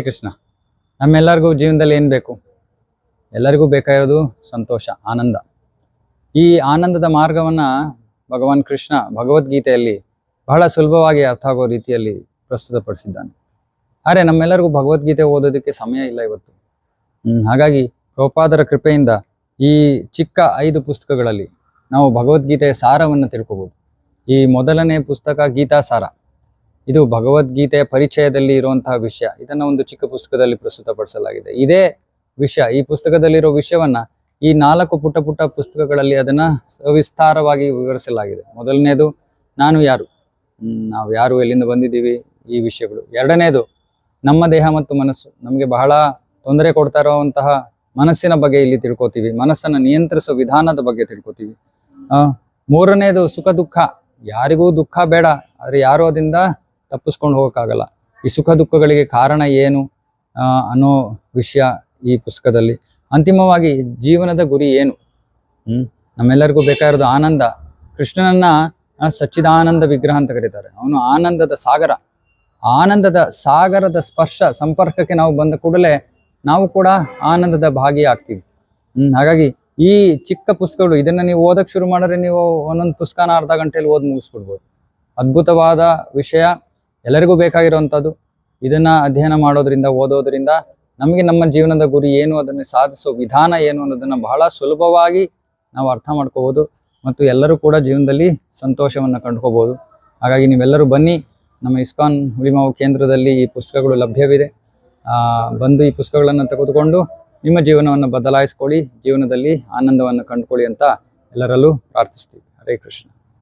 ಕೃಷ್ಣ. ನಮ್ಮೆಲ್ಲರಿಗೂ ಜೀವನದಲ್ಲಿ ಏನು ಬೇಕು? ಎಲ್ಲರಿಗೂ ಬೇಕಾಗಿರೋದು ಸಂತೋಷ, ಆನಂದ. ಈ ಆನಂದದ ಮಾರ್ಗವನ್ನು ಭಗವಾನ್ ಕೃಷ್ಣ ಭಗವದ್ಗೀತೆಯಲ್ಲಿ ಬಹಳ ಸುಲಭವಾಗಿ ಅರ್ಥ ಆಗೋ ರೀತಿಯಲ್ಲಿ ಪ್ರಸ್ತುತಪಡಿಸಿದ್ದಾನೆ. ಆದರೆ ನಮ್ಮೆಲ್ಲರಿಗೂ ಭಗವದ್ಗೀತೆ ಓದೋದಕ್ಕೆ ಸಮಯ ಇಲ್ಲ ಇವತ್ತು. ಹಾಗಾಗಿ ಪ್ರಭುಪಾದರ ಕೃಪೆಯಿಂದ ಈ ಚಿಕ್ಕ 5 ಪುಸ್ತಕಗಳಲ್ಲಿ ನಾವು ಭಗವದ್ಗೀತೆಯ ಸಾರವನ್ನು ತಿಳ್ಕೋಬೋದು. ಈ ಮೊದಲನೇ ಪುಸ್ತಕ ಗೀತಾಸಾರ. ಇದು ಭಗವದ್ಗೀತೆಯ ಪರಿಚಯದಲ್ಲಿ ಇರುವಂತಹ ವಿಷಯ. ಇದನ್ನು ಒಂದು ಚಿಕ್ಕ ಪುಸ್ತಕದಲ್ಲಿ ಪ್ರಸ್ತುತಪಡಿಸಲಾಗಿದೆ. ಇದೇ ವಿಷಯ, ಈ ಪುಸ್ತಕದಲ್ಲಿರೋ ವಿಷಯವನ್ನ ಈ 4 ಪುಟ್ಟ ಪುಸ್ತಕಗಳಲ್ಲಿ ಅದನ್ನ ಸವಿಸ್ತಾರವಾಗಿ ವಿವರಿಸಲಾಗಿದೆ. ಮೊದಲನೇದು ನಾನು ಯಾರು, ನಾವು ಯಾರು, ಎಲ್ಲಿಂದ ಬಂದಿದ್ದೀವಿ, ಈ ವಿಷಯಗಳು. ಎರಡನೇದು ನಮ್ಮ ದೇಹ ಮತ್ತು ಮನಸ್ಸು, ನಮಗೆ ಬಹಳ ತೊಂದರೆ ಕೊಡ್ತಾ ಇರುವಂತಹ ಮನಸ್ಸಿನ ಬಗ್ಗೆ ಇಲ್ಲಿ ತಿಳ್ಕೊತೀವಿ. ಮನಸ್ಸನ್ನು ನಿಯಂತ್ರಿಸೋ ವಿಧಾನದ ಬಗ್ಗೆ ತಿಳ್ಕೊತೀವಿ. ಮೂರನೇದು ಸುಖ ದುಃಖ. ಯಾರಿಗೂ ದುಃಖ ಬೇಡ, ಆದರೆ ಯಾರು ಅದರಿಂದ ತಪ್ಪಿಸ್ಕೊಂಡು ಹೋಗೋಕ್ಕಾಗಲ್ಲ. ಈ ಸುಖ ದುಃಖಗಳಿಗೆ ಕಾರಣ ಏನು ಅನ್ನೋ ವಿಷಯ ಈ ಪುಸ್ತಕದಲ್ಲಿ. ಅಂತಿಮವಾಗಿ ಜೀವನದ ಗುರಿ ಏನು? ನಮ್ಮೆಲ್ಲರಿಗೂ ಬೇಕಾಗಿರೋದು ಆನಂದ. ಕೃಷ್ಣನನ್ನ ಸಚ್ಚಿದಾನಂದ ವಿಗ್ರಹ ಅಂತ ಕರೀತಾರೆ. ಅವನು ಆನಂದದ ಸಾಗರ. ಆನಂದದ ಸಾಗರದ ಸಂಪರ್ಕಕ್ಕೆ ನಾವು ಬಂದ ಕೂಡಲೇ ನಾವು ಕೂಡ ಆನಂದದ ಭಾಗಿ ಆಗ್ತೀವಿ. ಹಾಗಾಗಿ ಈ ಚಿಕ್ಕ ಪುಸ್ತಕಗಳು, ಇದನ್ನ ನೀವು ಓದಕ್ಕೆ ಶುರು ಮಾಡಿದ್ರೆ ನೀವು ಒಂದೊಂದು ಪುಸ್ತಕನ ಅರ್ಧ ಗಂಟೆಯಲ್ಲಿ ಓದಿ ಮುಗಿಸ್ಬಿಡ್ಬೋದು. ಅದ್ಭುತವಾದ ವಿಷಯ, ಎಲ್ಲರಿಗೂ ಬೇಕಾಗಿರುವಂಥದ್ದು. ಇದನ್ನ ಅಧ್ಯಯನ ಮಾಡೋದ್ರಿಂದ, ಓದೋದ್ರಿಂದ ನಮಗೆ ನಮ್ಮ ಜೀವನದ ಗುರಿ ಏನು, ಅದನ್ನು ಸಾಧಿಸೋ ವಿಧಾನ ಏನು ಅನ್ನೋದನ್ನ ಬಹಳ ಸುಲಭವಾಗಿ ನಾವು ಅರ್ಥ ಮಾಡ್ಕೋಬೋದು ಮತ್ತು ಎಲ್ಲರೂ ಕೂಡ ಜೀವನದಲ್ಲಿ ಸಂತೋಷವನ್ನು ಕಂಡುಕೋಬೋದು. ಹಾಗಾಗಿ ನೀವೆಲ್ಲರೂ ಬನ್ನಿ, ನಮ್ಮ ಇಸ್ಕಾನ್ ಹುಳಿಮಾವು ಕೇಂದ್ರದಲ್ಲಿ ಈ ಪುಸ್ತಕಗಳು ಲಭ್ಯವಿದೆ. ಬಂದು ಈ ಪುಸ್ತಕಗಳನ್ನು ತೆಗೆದುಕೊಂಡು ನಿಮ್ಮ ಜೀವನವನ್ನು ಬದಲಾಯಿಸ್ಕೊಳ್ಳಿ, ಜೀವನದಲ್ಲಿ ಆನಂದವನ್ನು ಕಂಡುಕೊಳ್ಳಿ ಅಂತ ಎಲ್ಲರಲ್ಲೂ ಪ್ರಾರ್ಥಿಸ್ತೀವಿ. ಹರೇ ಕೃಷ್ಣ.